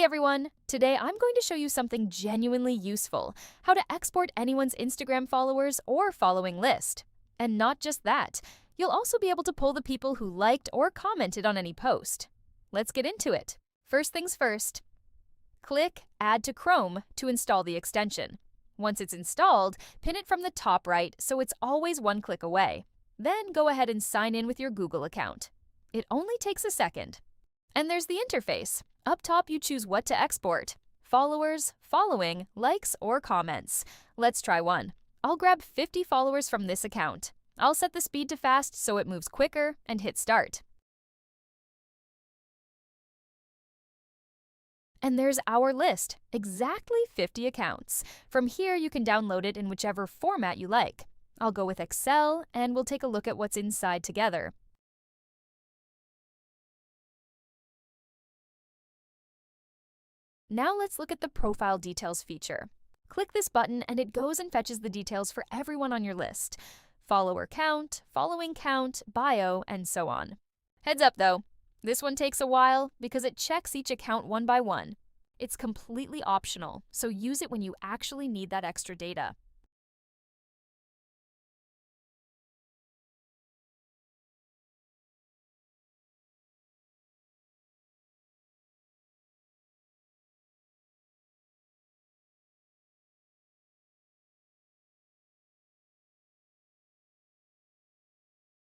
everyone! Today I'm going to show you something genuinely useful, how to export anyone's Instagram followers or following list. And not just that, you'll also be able to pull the people who liked or commented on any post. Let's get into it. First things first, click Add to Chrome to install the extension. Once it's installed, pin it from the top right so it's always one click away. Then go ahead and sign in with your Google account. It only takes a second. And there's the interface. Up top, you choose what to export: followers, following, likes, or comments. Let's try one. I'll grab 50 followers from this account. I'll set the speed to fast so it moves quicker and hit start. And there's our list, exactly 50 accounts. From here, you can download it in whichever format you like. I'll go with Excel, and we'll take a look at what's inside together. Now let's look at the Profile Details feature. Click this button and it goes and fetches the details for everyone on your list: follower count, following count, bio, and so on. Heads up though, this one takes a while because it checks each account one by one. It's completely optional, so use it when you actually need that extra data.